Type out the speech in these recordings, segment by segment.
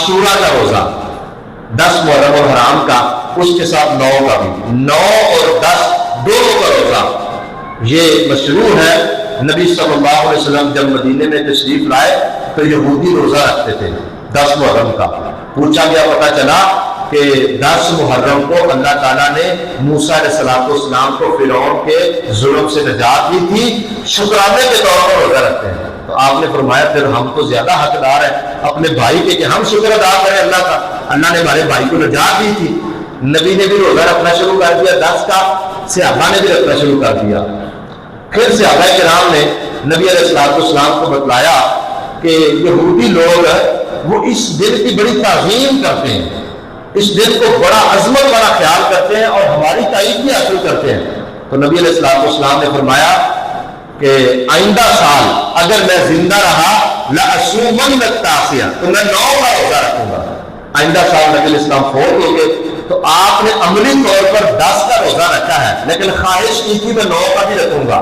आशूरा का रोजा 10 मुहर्रम और हराम का, उसके साथ 9 का भी, 9 और 10 दोनों का रोजा ये मशरूर है। नबी सल्लल्लाहु अलैहि वसल्लम जब मदीने में तशरीफ लाए तो यहूदी रोजा रखते थे 10 मुहर्रम का। पूछा गया, पता चला कि 10 मुहर्रम को अल्लाह ताला ने मूसा अलैहिस्सलाम को फिरौन के जुल्म से निजात दी थी, शुक्राने के तौर पर रोजा रखते हैं। तो आपने फरमाया फिर हम तो ज्यादा हकदार हैं अपने भाई के कि हम शुक्र अदा करें अल्लाह का, अल्लाह ने हमारे भाई को निजात दी थी। नबी ने भी रोजा रखना शुरू कर दिया 10 का, सहाबा ने भी रखना शुरू कर दिया। फिर सहाबा किराम ने नबी अलैहिस्सलाम को बतलाया कि यहूदी लोग वो इस दिन की बड़ी ताज़ीम करते हैं, इस दिन को बड़ा अजमत वाला ख्याल करते हैं और हमारी तारीफ भी हासिल करते हैं। तो नबी अलैहिस्सलाम ने फरमाया कि आइंदा साल अगर मैं जिंदा रहा लअसूमन तासिया, तो मैं 9 का रोजा रखूंगा। आइंदा साल नबी अलैहिस्सलाम फौत हो गए तो आपने अमली तौर पर 10 का रोजा रखा है, लेकिन ख्वाहिश की थी मैं 9 का भी रखूंगा।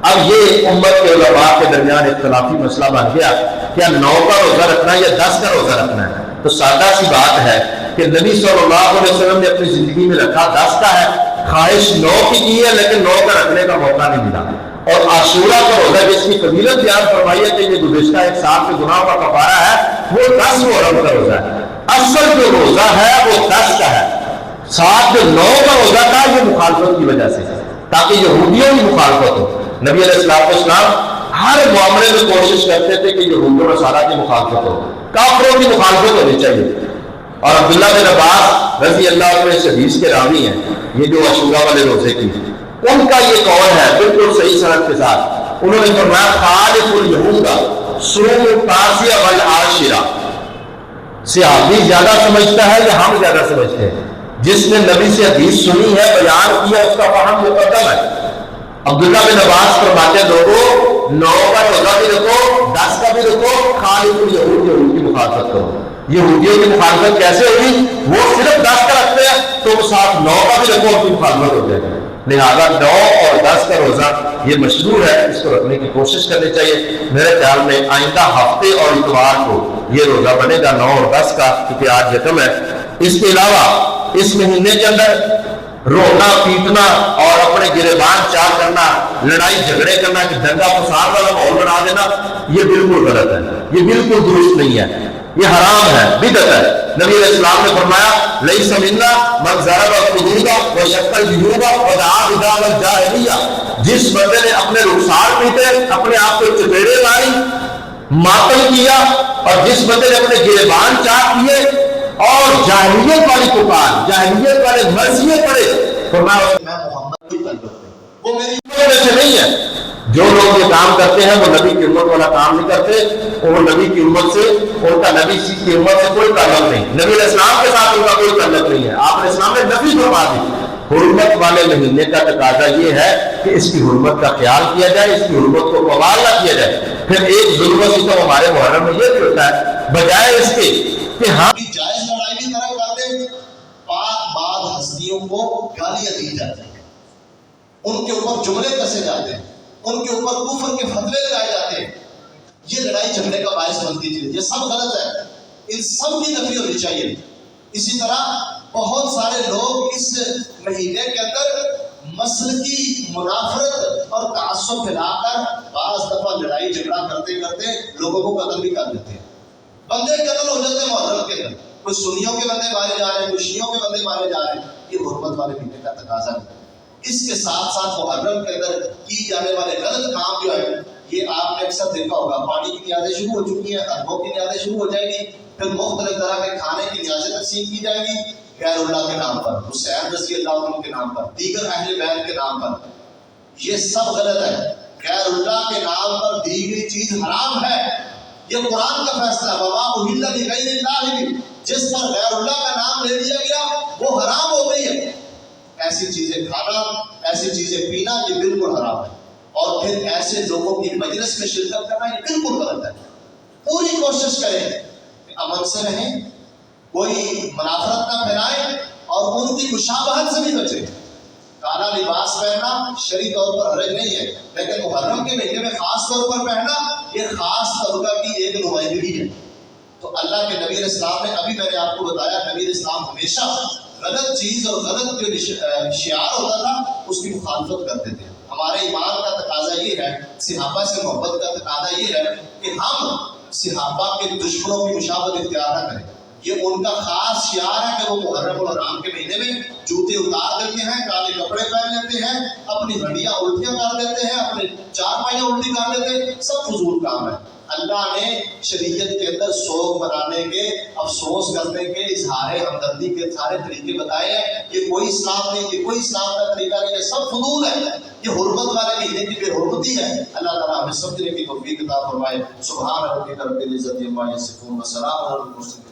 अब ये उम्मत के उलमा के दरमियान इख्तिलाफी मसला बन गया, क्या 9 का रोजा रखना है या 10 का रोजा रखना है। तो सादा सी बात है कि नबी सल्लल्लाहु अलैहि वसल्लम ने अपनी जिंदगी में रखा 10 का है, ख्वाहिश 9 की है, लेकिन 9 का रखने का मौका नहीं मिला। और आशूरा का रोजा जिसकी फजीलत बयान फरमाई है कि ये गुज़िश्ता एक साल के गुनाह का कफारा है, वो 10 मुहर्रम का रोजा है। असल जो रोजा है वो 10 का है, साथ जो 9 का रोजा था ये मुखालफत की वजह से, ताकि यहूदियों की मुखालफत हो। नबी अलैहिस्सलाम हर मामले में कोशिश करते थे कि यहूद और नसारा की मुखालफत हो, काफिरों की मुखालफत होनी चाहिए। और अब्दुल्ला बिन अब्बास रज़ी अल्लाह अन्हु इस हदीस के रावी हैं, ये जो आशूरा वाले रोजे की, उनका ये कौल है बिल्कुल सही सनद के साथ। उन्होंने फरमाया खालिफुल यहूदा सूम तासिया वल आशिरा। सहाबी ज्यादा समझता है या हम ज्यादा समझते हैं? जिसने नबी से हदीस सुनी है, बयान किया, उसका फहम मुकद्दम है। अब्दुल्ला बिन अब्बास फरमाते लोगों 9 का रोजा भी रखो, 10 का भी रखो, खालिफुल यहूद, यहूद की मुखालफत करो। यहूदियों की मुखालफत कैसे होगी? वो सिर्फ 10 का रखते हैं तो वो साथ 9 का भी रखो, उनकी मुखालफत हो जाएगी। लिहाजा 9 और 10 का रोजा ये मशरूर है, इसको रखने की कोशिश करनी चाहिए। मेरे ख्याल में आइंदा हफ्ते और इतवार को ये रोजा बनेगा 9 और 10 का, क्योंकि आज यकम है। इसके अलावा इस महीने के अंदर रोना पीटना और अपने गिरेबान चाल करना, लड़ाई झगड़े करना, कि दंगा फसाद वाला माहौल बना देना, ये बिल्कुल गलत है, ये बिल्कुल दुरुस्त नहीं है, ये हराम है, बिदअत है। नबी अलैहिस्सलाम ने फरमाया लैसा मिन्ना मन ज़रबा खुदूदा व शक्कल जुनूबा व दआ बिदावत जाहिलिया। जिस बंदे ने अपने रुखसार पीटे, अपने आप को चपेड़े मारी, मातम किया, और जिस बंदे ने अपने गिरेबान चाक किए और जाहिलियत वाली पुकार, जाहिलियत वाले मर्ज़िये पड़े, फरमाया मैं मोहम्मद की तलबत में, वो मेरी उम्मत में से नहीं है। जो लोग ये काम करते हैं वो नबी की उम्मत वाला काम नहीं करते, और नबी की उम्मत से, उनका नबी की उम्मत से कोई ताल्लुक नहीं, नबी अलैहिस्सलाम के साथ उनका कोई ताल्लुक नहीं है। आपने इस्लाम में नफी फरमा दी। हुर्मत वाले महीने का तकाजा ये है कि इसकी हुर्मत का ख्याल किया जाए, इसकी हुर्मत को कमाल ना किया जाए। फिर एक जुल्म सितम हमारे मुहर्रम में ये भी होता है, बजाय इसके कि हम जायज लड़ाई की तरह कर दे, पाक बाद हस्तियों को गालियां दी जाती हैं, उनके ऊपर जुमले कसे जाते हैं, उनके ऊपर कुफ्र के फतवे लगाए जाते हैं। ये लड़ाई झगड़े का बायस बनती है, ये सब गलत है, इन सब की नफी होनी चाहिए। इसी तरह बहुत सारे लोग इस महीने के अंदर मसलकी मुनाफरत और तासुब फैलाकर बाज़ दफा लड़ाई झगड़ा करते करते लोगों को कत्ल भी कर देते हैं। बंदे कत्ल हो जाते हैं मुहर्रम के अंदर, कुछ सुन्नियों के बंदे मारे जा रहे हैं, कुछ शियों के बंदे मारे जा रहे हैं। ये हुर्मत वाले महीने का तकाजा है। इसके साथ साथ मुहर्रम के अंदर की जाने वाले गलत काम जो है, ये आपने अक्सर देखा होगा, पानी की नियाज़ें शुरू हो चुकी हैं, अरबों की नियाज़ें शुरू हो जाएगी, फिर मुख्तलिफ तरह के खाने की नियाज़ें तक़सीम की जाएगी गैरुल्लाह के नाम पर, हुसैन रज़ी अल्लाह अन्हु के नाम पर, दीगर अहले बैत के नाम पर। ये सब गलत है। गैरुल्लाह के नाम पर दी गई चीज हराम है, ये कुरान का फैसला। वमा उहिल्ला लिगैरिल्लाह भी, जिस पर गैरुल्लाह का नाम ले लिया गया वो हराम हो गई है। ऐसी चीजें खाना, ऐसी चीजें पीना, ये बिल्कुल हराम है। और फिर ऐसे लोगों की मजलिस में शिरकत करना, ये बिल्कुल गलत है। पूरी कोशिश करें कि अमन से रहें, कोई मुनाफरत ना फैलाएं और उनकी मुशाबहत से भी बचें। काला लिबास पहनना शरई तौर पर हरज नहीं है, लेकिन मुहर्रम के महीने में खास तौर पर पहनना ये खास तबका की एक नुमाइंदगी है। تو اللہ کے نبی علیہ السلام نے ابھی میں نے آپ کو بتایا نبی علیہ السلام ہمیشہ غلط چیز اور غلط جو شعار ہوتا تھا اس کی مخالفت کرتے تھے. ہمارے ایمان کا تقاضا یہ ہے, صحابہ سے محبت کا تقاضا یہ ہے کہ ہم صحابہ کے دشمنوں کی مشابہت اختیار نہ کریں. یہ ان کا خاص شعار ہے کہ وہ محرم الحرام کے مہینے میں جوتے اتار دیتے ہیں, کالے کپڑے پہن لیتے ہیں, اپنی ہڈیاں الٹیاں کر دیتے ہیں, اپنے چار پائیاں الٹی کر دیتے ہیں. سب فضول کام ہے. اللہ نے شریعت کے اندر سوگ منانے کے, افسوس کرنے کے, اظہار ہمدردی کے سارے طریقے بتائے ہیں. یہ کوئی اسلام نہیں, یہ کوئی اسلام کا طریقہ نہیں, یہ سب فضول ہے. یہ حرمت والے مہینے کی بے حرمتی ہے. اللہ تعالیٰ ہمیں سمجھنے کی توفیق عطا فرمائے. سبحان ربک رب العزت عما یصفون وسلام علی المرسلین.